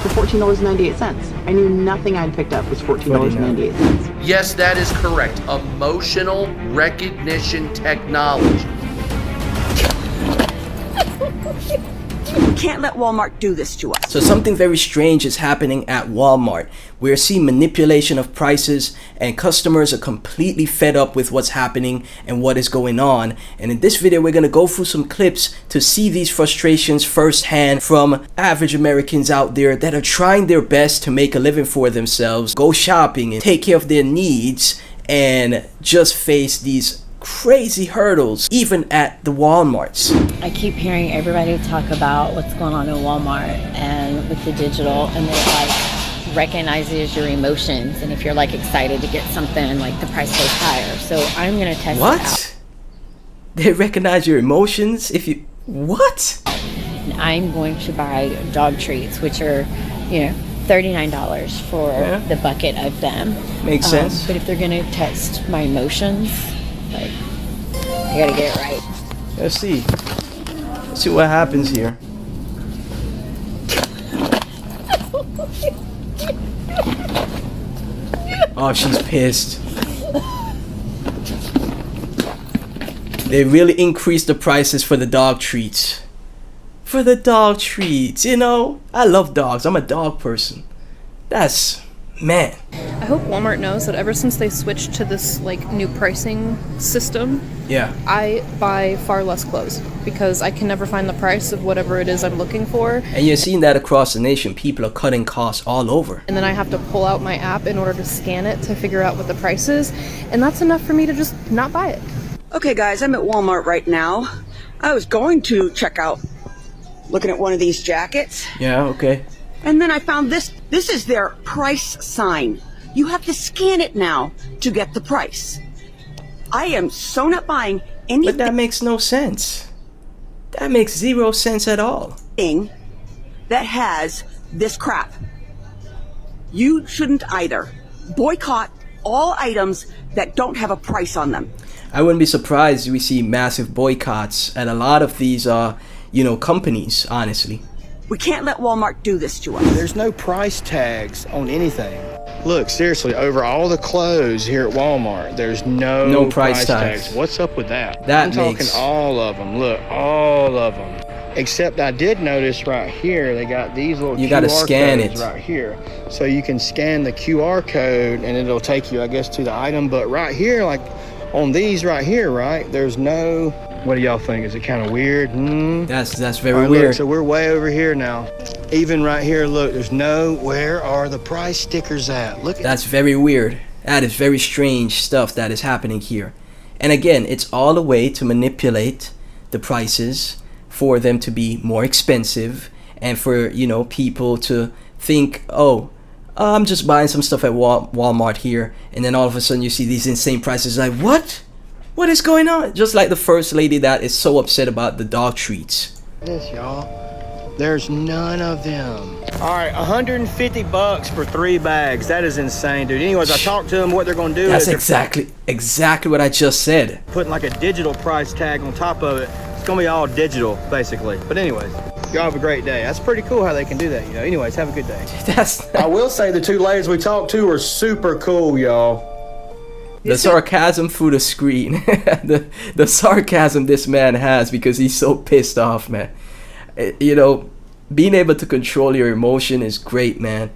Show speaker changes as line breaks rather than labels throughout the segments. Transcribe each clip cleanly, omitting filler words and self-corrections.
for $14.98. I knew nothing I'd picked up was $14.98.
Yes, that is correct. Emotional recognition technology.
We can't let Walmart do this to us.
So something very strange is happening at Walmart. We're seeing manipulation of prices, and customers are completely fed up with what's happening and what is going on. And in this video, we're going to go through some clips to see these frustrations firsthand from average Americans out there that are trying their best to make a living for themselves, go shopping and take care of their needs, and just face these crazy hurdles even at the Walmarts.
I keep hearing everybody talk about what's going on in Walmart and with the digital, and it like recognizes your emotions, and if you're like excited to get something, like the price goes higher. So I'm gonna test it out.
What? They recognize your emotions if you... What?
And I'm going to buy dog treats, which are, you know, $39 for the bucket of them.
Makes sense.
But if they're gonna test my emotions, like, I gotta get it right.
Let's see. Let's see what happens here. Oh, she's pissed. They really increased the prices for the dog treats. For the dog treats, you know? I love dogs. I'm a dog person. That's... man.
I hope Walmart knows that ever since they switched to this like new pricing system, I buy far less clothes because I can never find the price of whatever it is I'm looking for.
And you're seeing that across the nation. People are cutting costs all over.
And then I have to pull out my app in order to scan it to figure out what the price is. And that's enough for me to just not buy it.
Okay, guys, I'm at Walmart right now. I was going to check out looking at one of these jackets.
Yeah, okay.
And then I found this. This is their price sign. You have to scan it now to get the price. I am so not buying anything.
But that makes no sense. That makes 0 sense at all.
That has this crap. You shouldn't either. Boycott all items that don't have a price on them.
I wouldn't be surprised if we see massive boycotts at a lot of these, companies, honestly.
We can't let Walmart do this to us.
There's no price tags on anything. Look, seriously, over all the clothes here at Walmart, there's no price tags. What's up with that? I'm talking all of them. Look, all of them. Except I did notice right here, they got these little
you gotta
QR
scan
codes
it
right here. So you can scan the QR code and it'll take you, I guess, to the item. But right here, like on these right here, right, there's no... What do y'all think? Is it kind of weird?
That's very
right,
weird.
Look, so we're way over here now. Even right here, look, there's no... Where are the price stickers at? Look at...
That's very weird. That is very strange stuff that is happening here. And again, it's all a way to manipulate the prices for them to be more expensive and for, people to think, oh, I'm just buying some stuff at Walmart here. And then all of a sudden you see these insane prices. Like, what? What is going on? Just like the first lady that is so upset about the dog treats.
This, y'all. There's none of them. All right, $150 for 3 bags. That is insane, dude. Anyways, I talked to them. What they're going to do
That's
is...
exactly what I just said.
Putting like a digital price tag on top of it. It's going to be all digital, basically. But anyways, y'all have a great day. That's pretty cool how they can do that, Anyways, have a good day. I will say the 2 ladies we talked to are super cool, y'all.
The sarcasm through the screen. the sarcasm this man has because he's so pissed off, man. Being able to control your emotion is great, man.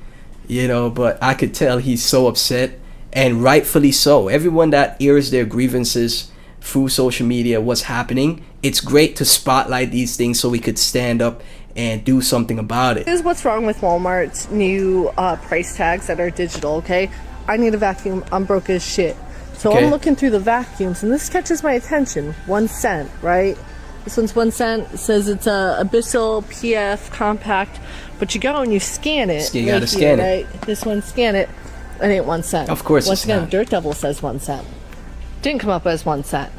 But I could tell he's so upset, and rightfully so. Everyone that airs their grievances through social media, what's happening, it's great to spotlight these things so we could stand up and do something about it.
This is what's wrong with Walmart's new price tags that are digital, okay? I need a vacuum. I'm broke as shit. So I'm looking through the vacuums, and this catches my attention. 1 cent, right? This one's 1 cent. It says it's a Abyssal PF compact, but you go and you scan it.
You gotta scan it.
Right? This one, scan it. It ain't 1 cent.
Of course
Once
it's
again,
not.
Dirt Devil says 1 cent. Didn't come up as 1 cent.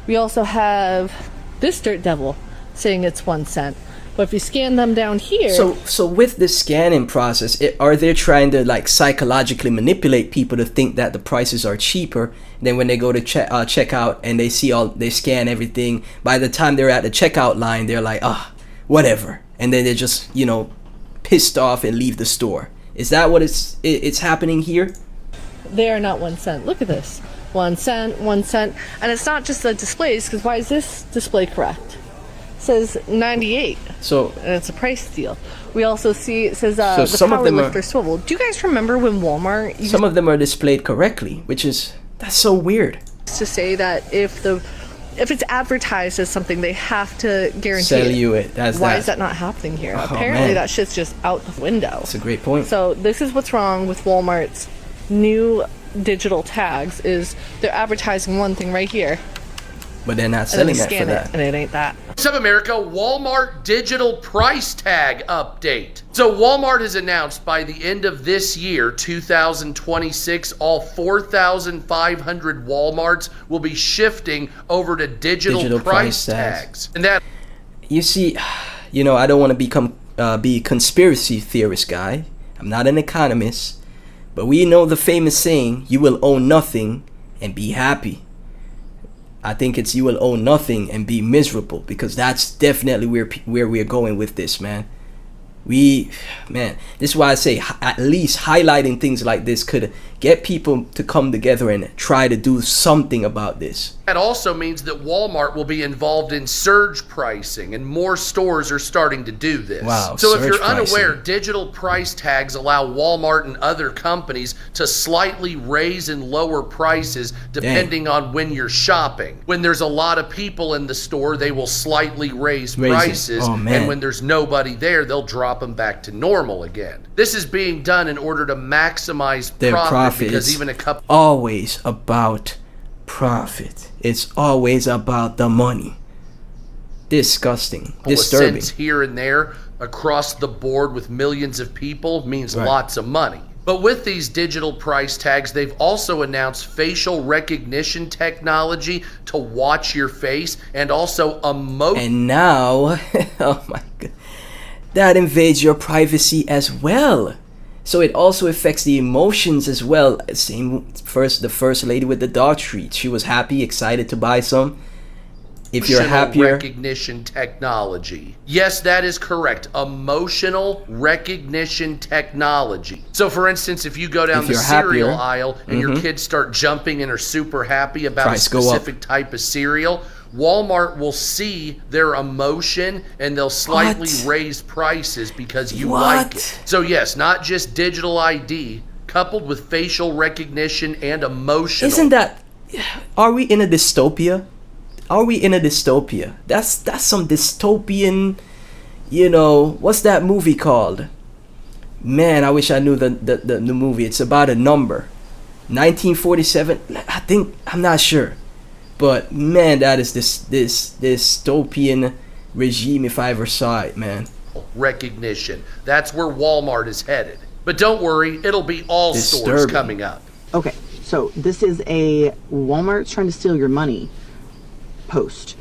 We also have this Dirt Devil saying it's 1 cent. But if you scan them down here...
So with this scanning process, are they trying to like psychologically manipulate people to think that the prices are cheaper? Then when they go to checkout and they scan everything, by the time they're at the checkout line, they're like, whatever. And then they're just, pissed off and leave the store. Is that what it's happening here?
They are not 1 cent. Look at this. 1 cent, 1 cent. And it's not just the displays, because why is this display correct? It says 98.
So,
and it's a price deal. We also see it says
so
the
some
power
of them
lifter swivel. Do you guys remember when Walmart
some of them are displayed correctly, that's so weird.
To say that if it's advertised as something, they have to guarantee
sell you it.
Why is that not happening here?
Oh,
Apparently
man.
that shit's just out the window.
That's a great point.
So this is what's wrong with Walmart's new digital tags, is they're advertising one thing right here,
but they're not selling that for that.
And it ain't that.
What's up, America? Walmart digital price tag update. So Walmart has announced by the end of this year, 2026, all 4,500 Walmarts will be shifting over to digital price tags. And that,
you see, I don't want to be conspiracy theorist guy. I'm not an economist, but we know the famous saying, you will own nothing and be happy. I think it's you will own nothing and be miserable, because that's definitely where we're going with this, man. This is why I say at least highlighting things like this could get people to come together and try to do something about this.
That also means that Walmart will be involved in surge pricing, and more stores are starting to do this.
Wow,
so if you're
surge pricing.
unaware, digital price tags allow Walmart and other companies to slightly raise and lower prices depending on when you're shopping. When there's a lot of people in the store, they will slightly raise prices, and when there's nobody there, they'll drop them back to normal again. This is being done in order to maximize
their profit,
because even a couple
always about profit. It's always about the money. Disgusting. Disturbing.
Cents here and there across the board with millions of people means lots of money. But with these digital price tags, they've also announced facial recognition technology to watch your face, and also emotion.
And now, oh my god, that invades your privacy as well. So it also affects the emotions as well. The first lady with the dog treat. She was happy, excited to buy some. If you're happier,
recognition technology. Yes, that is correct. Emotional recognition technology. So for instance, if you go down the cereal aisle and your kids start jumping and are super happy about a specific type of cereal, Walmart will see their emotion and they'll slightly raise prices because you like it. So yes, not just digital ID, coupled with facial recognition and emotional.
Isn't that, are we in a dystopia? Are we in a dystopia? That's some dystopian, what's that movie called? Man, I wish I knew the movie. It's about a number. 1947, I'm not sure. But man, that is this dystopian regime if I ever saw it, man.
Recognition. That's where Walmart is headed. But don't worry, it'll be all stores coming up.
Okay, so this is a Walmart's trying to steal your money post.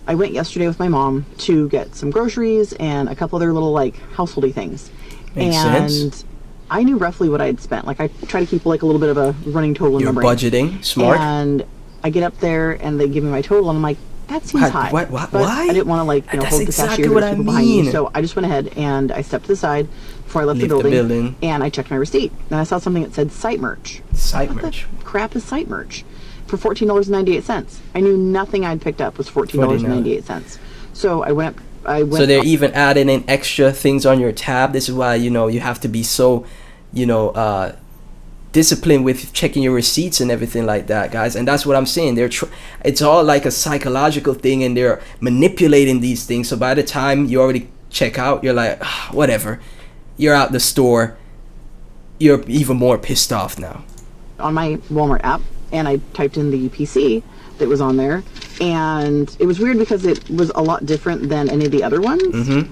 I went yesterday with my mom to get some groceries and a couple other little householdy things.
Makes sense.
I knew roughly what I had spent. I try to keep a little bit of a running total in my brain.
You're budgeting, smart.
And I get up there and they give me my total and I'm like, that seems high.
Why?
But I didn't want to hold the cashier people behind me. So I just went ahead and I stepped to the side before I left the building and I checked my receipt. And I saw something that said site merch.
Site merch.
What the crap is site merch? For $14.98. I knew nothing I'd picked up was $14.98. So I went
So they're even adding in extra things on your tab. This is why you have to be so disciplined with checking your receipts and everything like that, guys. And that's what I'm saying. It's all like a psychological thing, and they're manipulating these things. So by the time you already check out, you're like, whatever. You're out the store. You're even more pissed off now.
On my Walmart app, and I typed in the PC that was on there, and it was weird because it was a lot different than any of the other ones.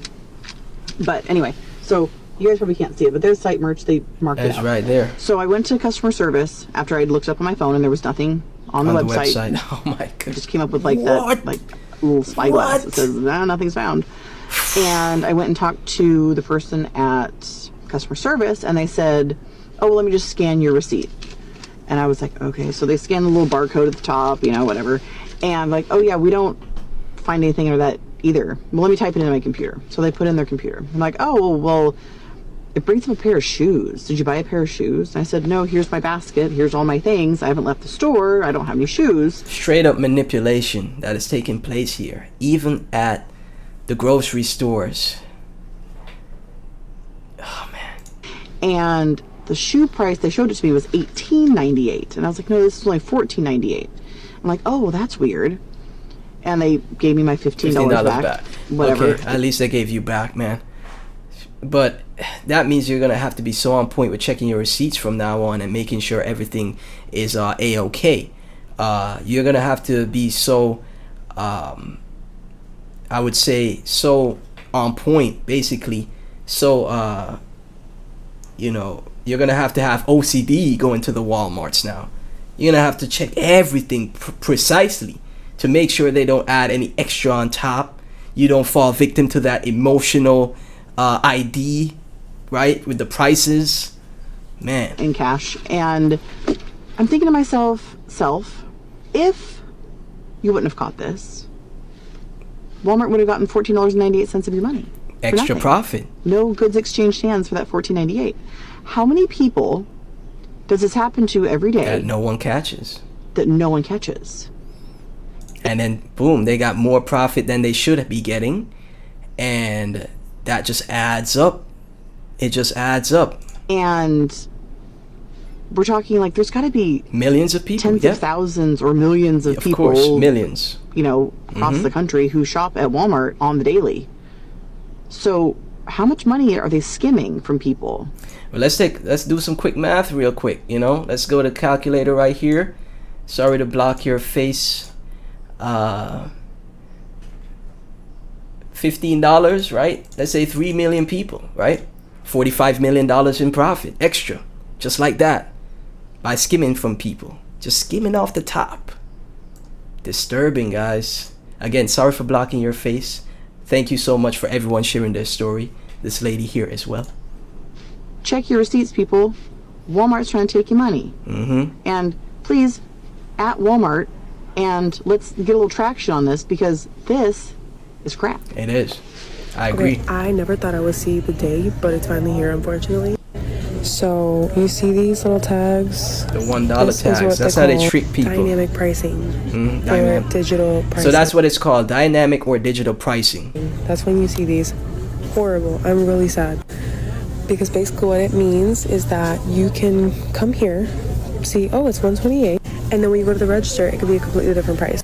But anyway, so you guys probably can't see it, but there's site merch. They marked it out.
That's right there.
So I went to customer service after I'd looked up on my phone and there was nothing on the website.
Oh my god!
It just came up with that little spyglass that says nothing's found. And I went and talked to the person at customer service, and they said, "Oh, well, let me just scan your receipt." And I was like, okay. So they scanned the little barcode at the top, whatever. And I'm like, oh yeah, we don't find anything under that either. Well, let me type it into my computer. So they put in their computer. I'm like, oh, well, it brings up a pair of shoes. Did you buy a pair of shoes? And I said, no, here's my basket. Here's all my things. I haven't left the store. I don't have any shoes.
Straight up manipulation that is taking place here, even at the grocery stores. Oh, man.
And the shoe price they showed it to me was $18.98. And I was like, no, this is only $14.98. I'm like, oh, that's weird. And they gave me my $15 back. Whatever.
Okay, at least they gave you back, man. But that means you're gonna have to be so on point with checking your receipts from now on and making sure everything is a-okay. You're gonna have to be so I would say so on point, basically. So you know, you're gonna have OCD going to the Walmarts now. You're gonna have to check everything precisely to make sure they don't add any extra on top. You don't fall victim to that emotional ID, right, with the prices, man.
In cash. And I'm thinking to myself, if you wouldn't have caught this, Walmart would have gotten $14.98 of your money.
Extra profit.
No goods exchanged hands for that $14.98. How many people does this happen to every day?
That no one catches.
That no one catches.
And then, boom, they got more profit than they should be getting. And that just adds up. It just adds up.
And we're talking like there's got to be
millions of people,
tens of thousands or millions of people. Of
course, millions.
You know, across the country who shop at Walmart on the daily. So how much money are they skimming from people?
Well, let's do some quick math real quick. You know, let's go to the calculator right here. Sorry to block your face. $15, right? Let's say 3 million people, right? $45 million in profit, extra, just like that, by skimming from people, just skimming off the top. Disturbing, guys. Again, sorry for blocking your face. Thank you so much for everyone sharing their story. This lady here as well.
Check your receipts, people. Walmart's trying to take your money. And please, at Walmart, and let's get a little traction on this, because this is crap.
It is. I agree.
Okay, I never thought I would see the day, but it's finally here, unfortunately. So you see these little tags?
The $1 tags. That's how they trick people.
Dynamic pricing. Dynamic. Digital pricing.
So that's what it's called, dynamic or digital pricing.
That's when you see these. Horrible. I'm really sad. Because basically what it means is that you can come here, see, oh, it's $128, and then when you go to the register, it could be a completely different price.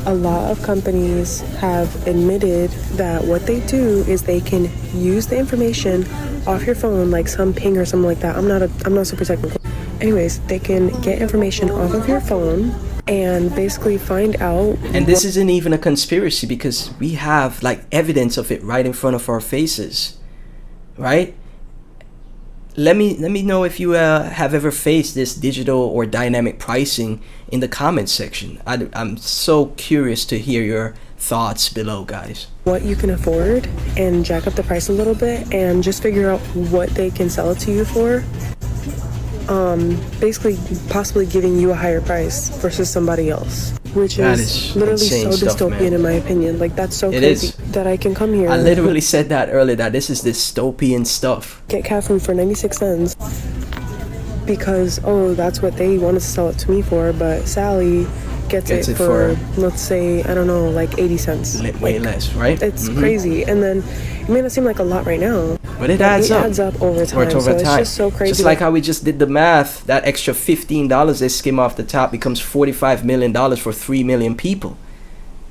A lot of companies have admitted that what they do is they can use the information off your phone, like some ping or something like that. I'm not super technical. Anyways, they can get information off of your phone and basically find out.
And this isn't even a conspiracy, because we have like evidence of it right in front of our faces, right? Let me know if you have ever faced this digital or dynamic pricing in the comments section. I'm so curious to hear your thoughts below, guys.
What you can afford and jack up the price a little bit and just figure out what they can sell it to you for. Basically possibly giving you a higher price versus somebody else, which is literally so dystopian, man. In my opinion. Like, that's so crazy that I can come here.
I literally said that earlier, that this is dystopian stuff.
Get cat food for 96 cents because, oh, that's what they wanted to sell it to me for, but Sally gets it for, let's say, I don't know, like 80 cents.
Way less, right?
It's crazy. And then it may not seem like a lot right now,
but it adds up.
It adds up over time. So it's just so crazy.
Just like how we just did the math, that extra $15 they skim off the top becomes $45 million for 3 million people.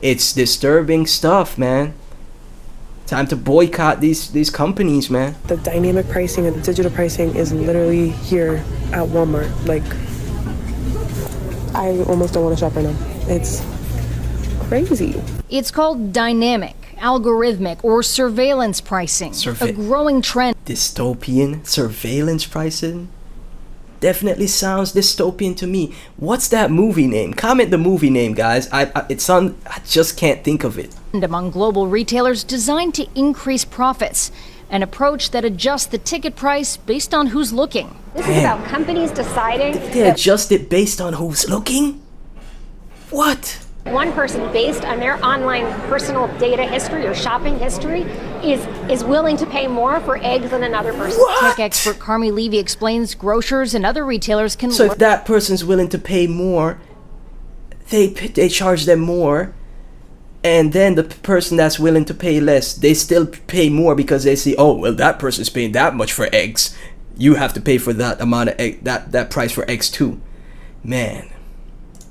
It's disturbing stuff, man. Time to boycott these companies, man.
The dynamic pricing and the digital pricing is literally here at Walmart. Like, I almost don't want to shop right now. It's crazy.
It's called dynamic, algorithmic, or surveillance pricing. A growing trend.
Dystopian surveillance pricing? Definitely sounds dystopian to me. What's that movie name? Comment the movie name, guys. I just can't think of it.
And among global retailers designed to increase profits. An approach that adjusts the ticket price based on who's looking.
This is about companies deciding.
They adjust it based on who's looking? What?
One person, based on their online personal data history or shopping history, is willing to pay more for eggs than another person.
Tech expert Carmi Levy explains grocers and other retailers can...
So if that person's willing to pay more, they charge them more, and then the person that's willing to pay less, they still pay more because they see, oh, well, that person's paying that much for eggs. You have to pay for that amount of egg, that price for eggs too. Man.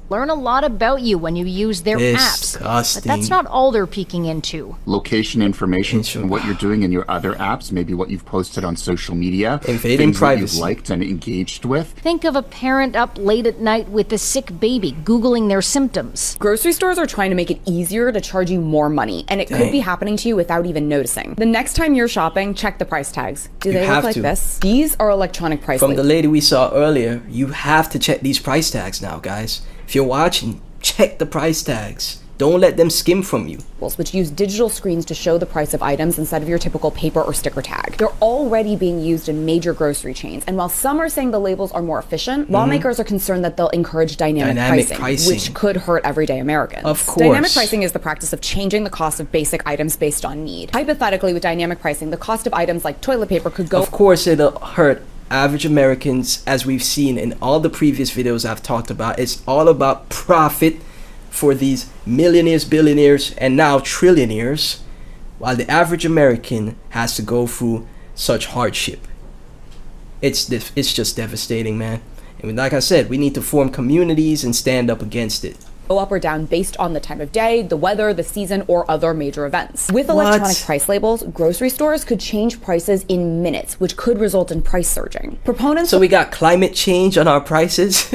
Learn a lot about you when you use their apps. But that's not all they're peeking into.
Location information and what you're doing in your other apps, maybe what you've posted on social media,
invading privacy,
that you've liked and engaged with.
Think of a parent up late at night with a sick baby, Googling their symptoms.
Grocery stores are trying to make it easier to charge you more money, and it could be happening to you without even noticing. The next time you're shopping, check the price tags. Do they look like this? These are electronic price labels.
From the lady we saw earlier, you have to check these price tags now, guys. If you're watching, check the price tags. Don't let them skim from you.
Which use digital screens to show the price of items instead of your typical paper or sticker tag. They're already being used in major grocery chains, and while some are saying the labels are more efficient, lawmakers are concerned that they'll encourage dynamic pricing, which could hurt everyday Americans.
Of course.
Dynamic pricing is the practice of changing the cost of basic items based on need. Hypothetically, with dynamic pricing, the cost of items like toilet paper could go...
Of course, it'll hurt average Americans, as we've seen in all the previous videos I've talked about. It's all about profit for these millionaires, billionaires, and now trillionaires, while the average American has to go through such hardship. It's just devastating, man. I mean, like I said, we need to form communities and stand up against it.
Go up or down based on the time of day, the weather, the season, or other major events. With electronic price labels, grocery stores could change prices in minutes, which could result in price surging.
So we got climate change on our prices?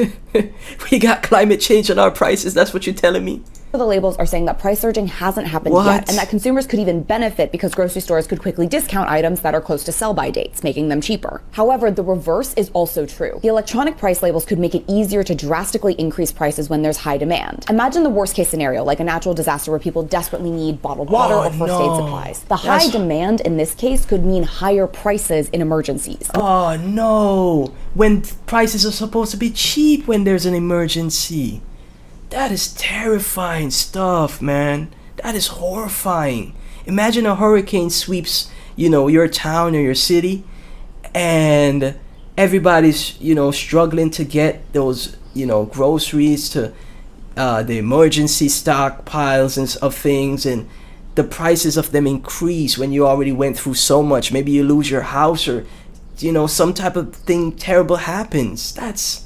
We got climate change on our prices? That's what you're telling me?
The labels are saying that price surging hasn't happened yet, and that consumers could even benefit because grocery stores could quickly discount items that are close to sell-by dates, making them cheaper. However, the reverse is also true. The electronic price labels could make it easier to drastically increase prices when there's high demand. Imagine the worst-case scenario, like a natural disaster where people desperately need bottled water or first-aid supplies. The high demand in this case could mean higher prices in emergencies.
Oh no! When prices are supposed to be cheap when there's an emergency. That is terrifying stuff, man. That is horrifying. Imagine a hurricane sweeps, your town or your city, and everybody's, struggling to get those, groceries to the emergency stockpiles of things, and the prices of them increase when you already went through so much. Maybe you lose your house, or, some type of thing terrible happens. That's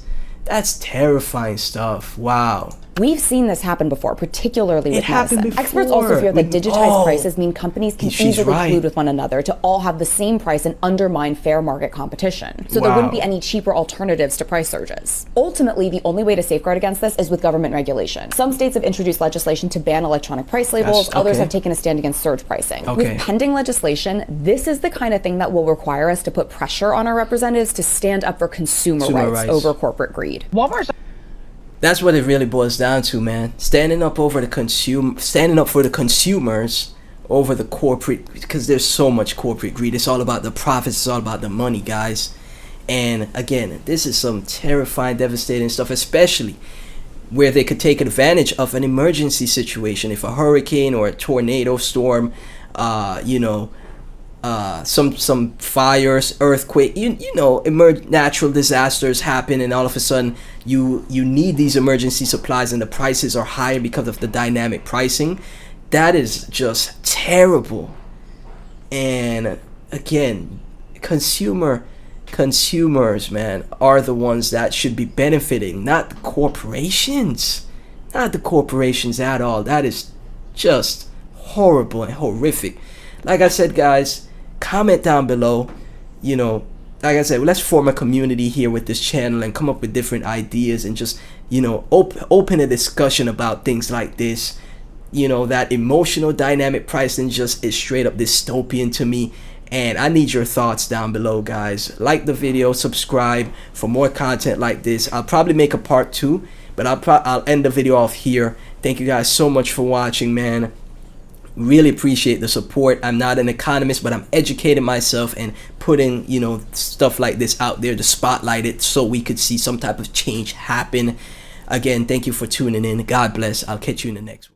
terrifying stuff. Wow.
We've seen this happen before, particularly with medicine. Experts also fear that digitized prices mean companies can easily collude with one another to all have the same price and undermine fair market competition. So there wouldn't be any cheaper alternatives to price surges. Ultimately, the only way to safeguard against this is with government regulation. Some states have introduced legislation to ban electronic price labels. Others have taken a stand against surge pricing. With pending legislation, this is the kind of thing that will require us to put pressure on our representatives to stand up for consumer rights over corporate greed.
That's what it really boils down to, man. Standing up for the consumers over the corporate, because there's so much corporate greed. It's all about the profits. It's all about the money, guys. And again, this is some terrifying, devastating stuff, especially where they could take advantage of an emergency situation. If a hurricane or a tornado storm, some fires, earthquake, natural disasters happen, and all of a sudden you need these emergency supplies, and the prices are higher because of the dynamic pricing. That is just terrible. And again, consumers, man, are the ones that should be benefiting, not the corporations. Not the corporations at all. That is just horrible and horrific. Like I said, guys, comment down below. Like I said, let's form a community here with this channel and come up with different ideas, and just open a discussion about things like this. That emotional dynamic pricing just is straight up dystopian to me, and I need your thoughts down below, guys. Like the video, subscribe for more content like this. I'll probably make a part 2, but I'll end the video off here. Thank you guys so much for watching, man. Really appreciate the support. I'm not an economist, but I'm educating myself and putting stuff like this out there to spotlight it so we could see some type of change happen. Again, thank you for tuning in. God bless. I'll catch you in the next one.